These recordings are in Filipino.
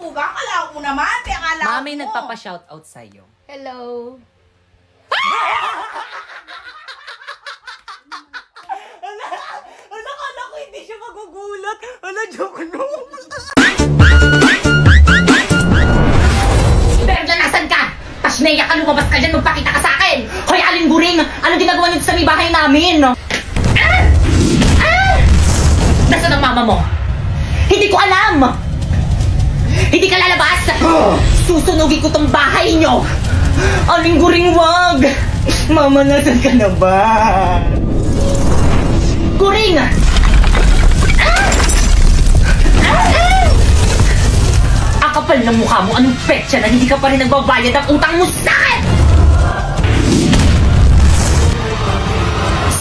tugang. Kala mo naman. Kaya akala ko. Mami, nagpapa-shoutout sa'yo. Hello. Kala ko hindi siya magugulat. Joke lang. Bergla, nasan ka? Tasneya ka, lumabas ka dyan, magpakita ka sa akin! Hoy, Aling Guring! Ano ginagawa niyo sa may bahay namin? Nasaan ang mama mo? Hindi ko alam! Hindi ka lalabas! Susunugin ko tong bahay niyo! Aling Guring, wag! Mama, nasan ka na ba? Guring! Ang kapal ng mukha mo, anong petsa na hindi ka pa rin nagbabayad ang utang mo sa akin!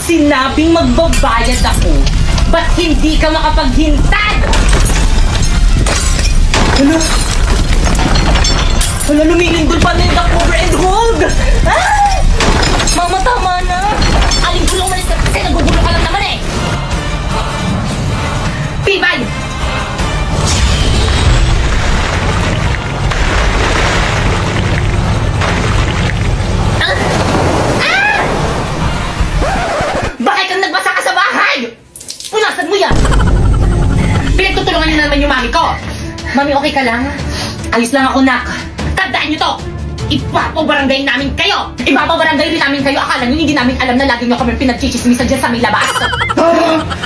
Sinabing magbabayad ako, ba't hindi ka makapaghintay? Wala, lumilindol pa na yung cover and hold! Ay! Mama, tama na! Aling gulong malis ka kasi nagugulo ka lang naman eh! Pibay! Bakit kang nagbasa ka sa bahay? Punasan mo yan! Pinagtutulungan niyo na naman yung mami ko! Mami, okay ka lang? Ayos lang ako, nak. Tandaan niyo to! Ipapabarangay namin kayo! Ipapabarangay rin namin kayo! Akala niyo hindi namin alam na lagi niyo kami pinagchichismisan dyan sa may labas!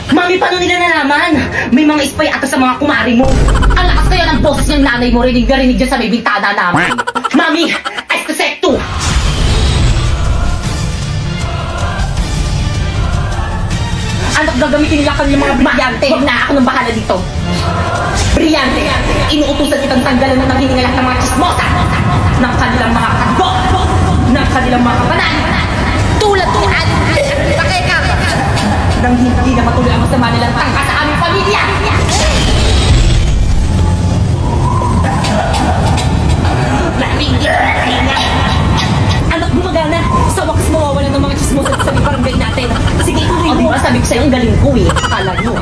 Mami, paano nila nalaman? May mga spy ata sa mga kumari mo! Ang lakas kaya ng boses ng nanay mo rinig dyan sa may bintana namin! Mami! Escosekto! Anak, gagamitin nila kami mga brilyante! Huwag na ako nang bahala dito! Brilyante! Inuutusan kitang tanggalan na ng hiningalak ng mga chismosa! Ng kanilang mga kagbo! Ng kanilang mga kapanan! Tulad ni Aling Pakeka! Nang hindi na matuloy ang masama nilang tangka sa aming pamilya! Anak, gumagana! Sa wakas mawawalan ng mga chismosa sa barangay natin! Sige, tuloy mo! Sabi ko sa'yo, ang galing ko eh! Akala mo!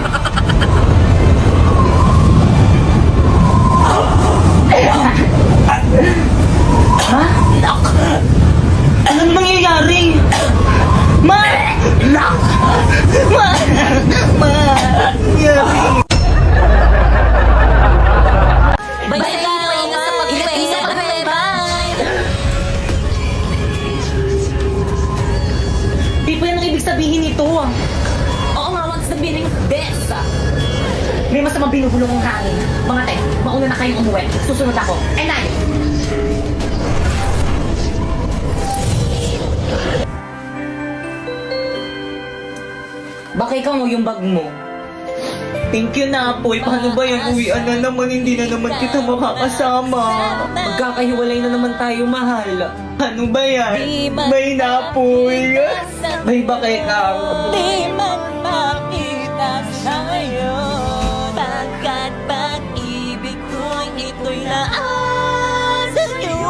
Ha? Lock! Anong mangyayari? Ma! Lock! Ma! Ma! Bye-bye! Ingat sa pag-uwi! Bye! Di po yan ang ibig sabihin nito. Oo nga, what's the meaning of this? May masamang binubulong ang hangin. Mga te, mauna na kayong umuwi. Susunod ako. And I... Baka ikaw mo yung bag mo. Thank you na, Apoy. Paano ba yan? Uwian na naman, hindi na naman kita makakasama. Magkakahiwalay na naman tayo, mahal. Ano ba yan? May na, Apoy. May ba kay Kang? Di man makita sa'yo, pagkat pag-ibig ko'y ito'y naan sa'yo.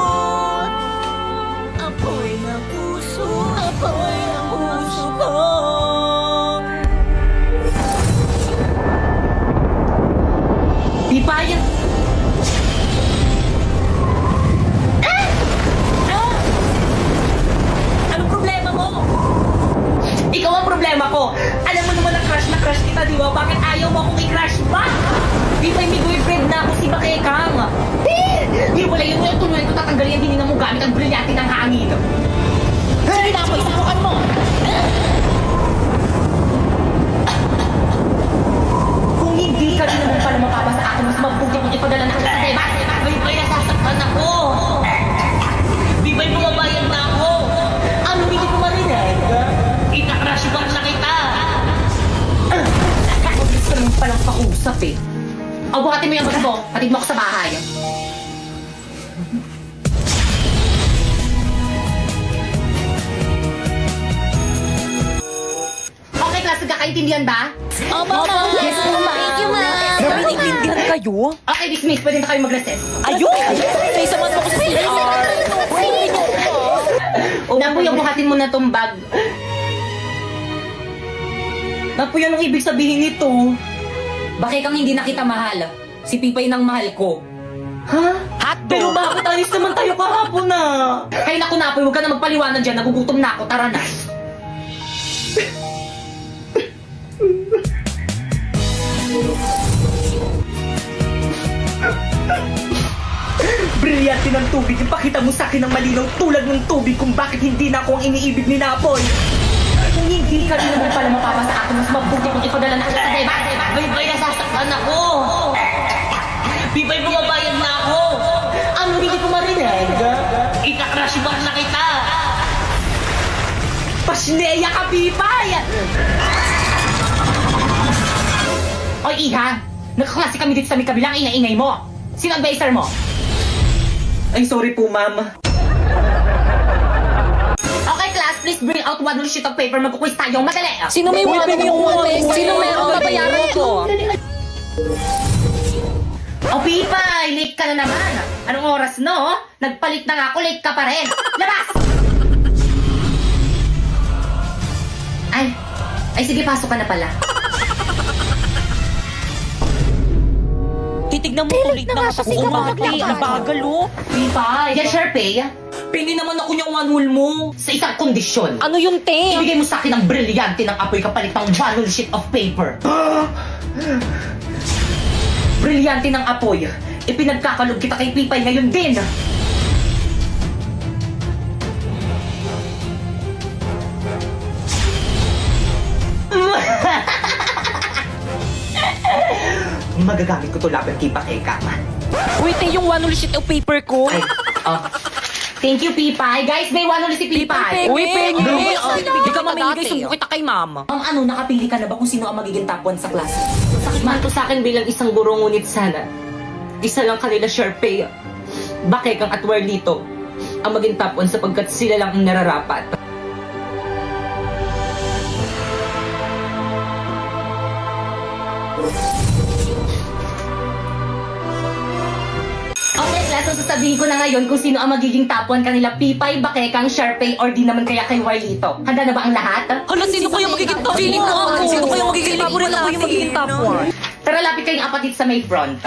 Apoy ng puso ko. Di pa yan. Anong problema mo? Ikaw ang problema ko. Alam mo naman na crush kita, di ba? Bakit ayaw mo akong i-crush ba? Di ba may boyfriend na ako si Bakekang? Di wala yun yung tuloy ko tatanggalin ang hininga mo gamit ang brilyante ng hangin. Sige na, Apoy, subukan mo. Kung hindi ka rin naman pala mapapa sa akin, mas mabuti kung ipadala na kita sa debate. May nasasaktan ako. Di ba'y bumabayad na ako? Ano, hindi ko marinig? Ita-crush ba na kita? Huwag ka naman palang pausap eh. O, buhatin mo yung bag mo. Patid mo ako sa bahay. Okay, class, nagkakaintindihan ba? Oh, Mama! Yes, Mama! Thank you, Ma! Nabiniglindihan kayo? Okay, dismiss. Pwede na kayo mag-recess. Ayun! May saman mo ko sa CR. Napoy, buhatin mo na tong bag. Napoy, anong ibig sabihin nito? Bakit kang hindi na kita mahal? Si Pipay nang mahal ko. Ha? Hotdog. Pero bakit alis naman tayo kahapon na? Ay naku Napoy, huwag ka na magpaliwanag dyan. Nagugutom na ako. Tara na. Brilyante ng tubig. Ipakita mo sa akin ng malinaw tulad ng tubig kung bakit hindi na ako ang iniibig ni Napoy. Kung hindi ka rin naman pala mapapa sa akin, mas mabuti kung ipadala na kita sa iba. Bye-bye, nasasaktan ako. Bye-bye, bumabayad na ako. Ano, hindi ko marinig? Ika-crush back na kita. Pasneya ka, Bibay! Oy, Iha! Nagkaklase kami dito sa may kabilang ingay-ingay mo. Sino advisor mo? Ay, sorry po, ma'am. Okay, class, please bring out one sheet of paper. Magkuquiz tayo. Madali. Sino may weapon yung wallet? Sino meron babayaran ko? Oh, Pipay! Late ka na naman. Anong oras, no? Nagpalit na nga ako, late ka pa rin. Labas! Ay, sige, pasok ka na pala. Titignan mo ulit na sa kumate. Ang bagal, oh. Pipay! Yan, Sharpay. Pili naman ako niyang one mo. Sa isang kondisyon. Ano yung te? Ibigay mo sa akin ang brilyante ng apoy kapalit ng one sheet of paper. Brilyante ng apoy. Ipinagkakalog kita kay Pipay ngayon din. Magagamit ko to laban kay Pakekaman. Wait, te, yung one sheet of paper ko. Ay, oh. Thank you, Pipay. Guys, may one ulit si Pipay. Uy, pengi! Ay, Hindi ka no. mamimigay, sumbong kita kay mama. Ano, nakapili ka na ba kung sino ang magiging top 1 sa klase? Sakit man to sa akin bilang isang guro, ngunit sana. Isa lang kanila, Sharpay. Bakekang at Warlito ang maging top 1 sapagkat sila lang ang nararapat. Okay, class, so sasabihin ko na ngayon kung sino ang magiging top 1 kanila, Pipay, Bakekang, Sharpay, or di naman kaya kay Warlito. Handa na ba ang lahat? Hala, sino kaya magiging top 1? Feeling ko ako. Sino kaya magiging favorite ako yung magiging top 1? Tara, lapit kayong apat dito sa may front.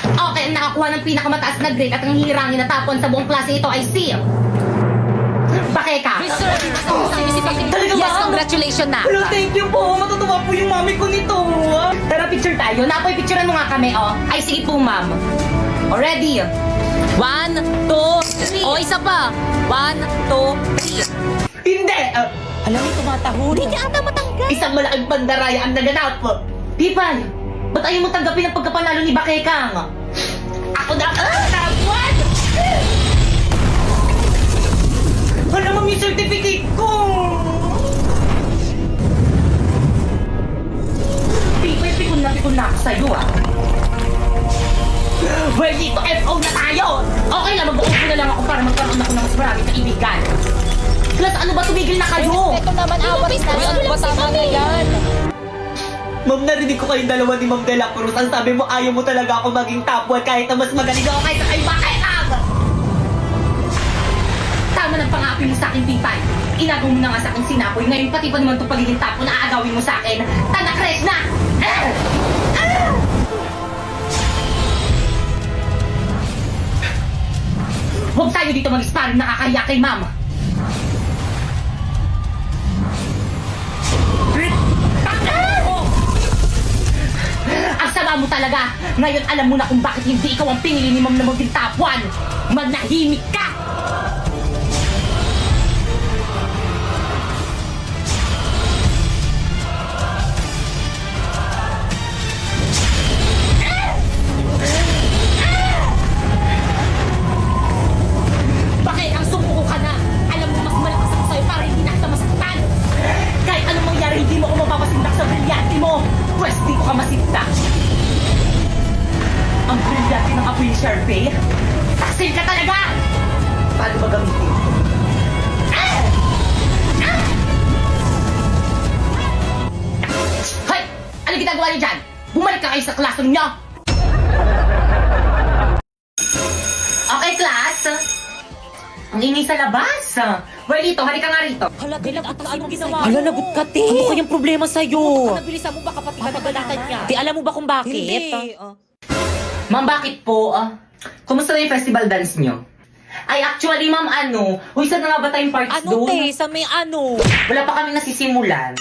Okay, ang nakakuha ng pinakamataas na grade at ang hihirangin na top 1 sa buong klase ito ay si... Bakeka! Talaga yes, congratulations na. Hello, thank you po. Matutuwa po yung mami ko nito. Tara, picture tayo. Napoy, picturean mo nga kami, oh. Ay, sige po, ma'am. Oh, ready? 1, 2, 3. O, isa pa. 1, 2, 3. Hindi! Alam mo, tumatahol. Hindi ka ata matanggal. Isang malaking bandaraya ang naganap. Pipay, ba't ayaw mo tanggapin ang pagkapanalo ni Bakekang? Ako na top 1! Alam mo yung certificate ko! Pipay, pikon na ako sa'yo, ah. Well, dito FO na tayo! Okay lang, mag-uupo na lang ako para magkaroon ako ng mas maraming kaibigan. Plus, ano ba, tumigil na kayo? Ito naman awat na. Uy, ano ba, tama na yan? Ma'am, narinig ko kayong dalawa ni Ma'am De La Cruz. Ang sabi mo, ayaw mo talaga ako maging top 1 kahit na mas magaling ako kaysa kay Bakekang! Tama ng pangapi mo sa akin, Pipay. Inagaw mo na nga sa akin sinapoy. Ngayon, pati pa naman itong pagiging top 1 na aagawin mo sa akin. Tanakres na! Huwag tayo dito mag-sparring, nakakahiya kay Ma'am. Ang sama mo talaga. Ngayon alam mo na kung bakit hindi ikaw ang pinili ni Ma'am na maging top 1. Magnahimik ka! Bakit ang sumuko ka na? Alam mo mas malakas ako sa'yo para hindi na kita masaktan. Kahit anong mangyari, hindi mo ako mapapasindak sa brilyante mo. Pwes, di ko ka masindak. Ang brilyante ng apoy ni Sharpay. Taksil ka talaga! Paano ba gamitin? Hoy! Ano ginagawa niyo dyan? Bumalik ka kayo sa classroom niyo! Okay, class. Ang ingay sa labas. Warlito, halika nga rito. Hala, lagot ka. Anong ginawa mo? Hala, lagot ka, te. Ano kayang problema sa'yo? Nabilisan mo baka pati ka nagbalatan niya. Te, alam mo ba kung bakit? Hindi. Ma'am, bakit po? Kumusta na yung festival dance nyo? Ay, actually, ma'am, Uy, saan na nga ba tayong parts Ano, doon? te? Sa may ano? Wala pa kami nasisimulan.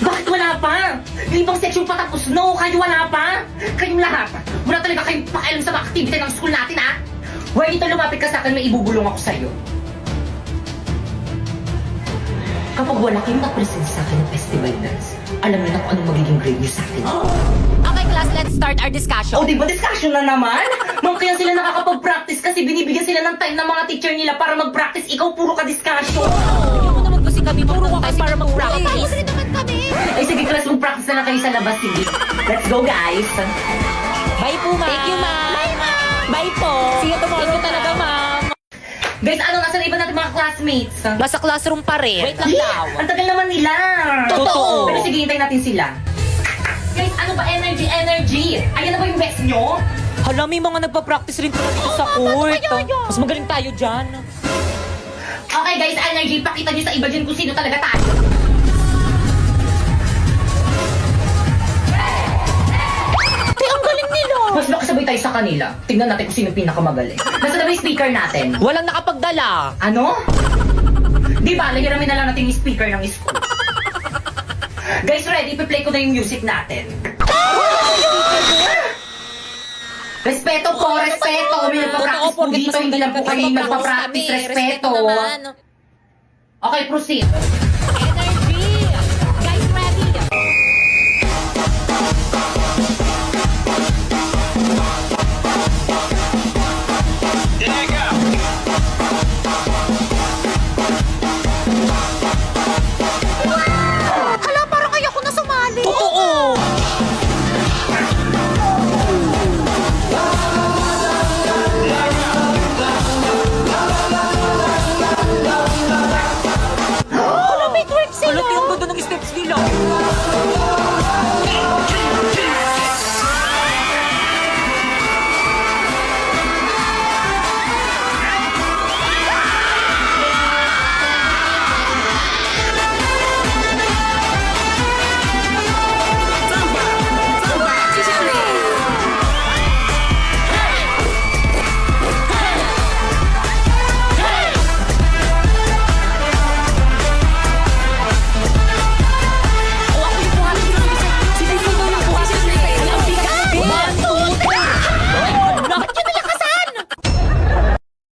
Bakit wala pa? Yung ibang section pa tapos, no? Kayo wala pa? Kayong lahat. Wala talaga kayong pakialam sa mga activity ng school natin, ha? Why dito lumapit ka sa akin, may ibubulong ako sa'yo. Kapag wala kayong mag-present sa akin ng festival dance, alam niyo na kung anong magiging grade niyo sa akin. Okay, class, let's start our discussion. O, di ba discussion na naman? Ma'am, kaya sila nakakapag-practice kasi binibigyan sila ng time ng mga teacher nila para mag-practice. Ikaw, puro ka discussion. Hindi mo naman kasi kami puro ka para mag-practice. Ay, sige, class, mag-practice na lang kayo sa labas. Sige. Let's go, guys. Bye po, ma'am. Thank you, ma'am. Bye, ma'am. Bye po. See you tomorrow, Thank you talaga, ma'am. Guys, nasa na iba natin mga classmates? Nasa classroom pa rin. Wait lang daw. Ang tagal naman nila. Totoo. Pero sige, hintayin natin sila. Guys, ano ba? Energy. Ayan na ba yung best nyo? Hala, may mga nagpa-practice rin pala dito sa court. Mas magaling tayo dyan. Okay, guys, energy. Pakita nyo sa iba dyan kung sino talaga tayo. Te, ang galing nila. Mas makasabay tayo sa kanila. Tingnan natin kung sino yung pinakamagaling. Nasa na ba yung speaker natin? Walang nakapagdala. Ano? Di ba, lahiramin na lang natin yung speaker ng school. Guys, ready? Ipi-play ko na yung music natin. Respeto po, respeto. May nagpa-practice po porket dito. mas Hindi lang po kayo Respeto nagpa-practice. kami. Respeto. naman. Okay, proceed. Energy. Guys, ready?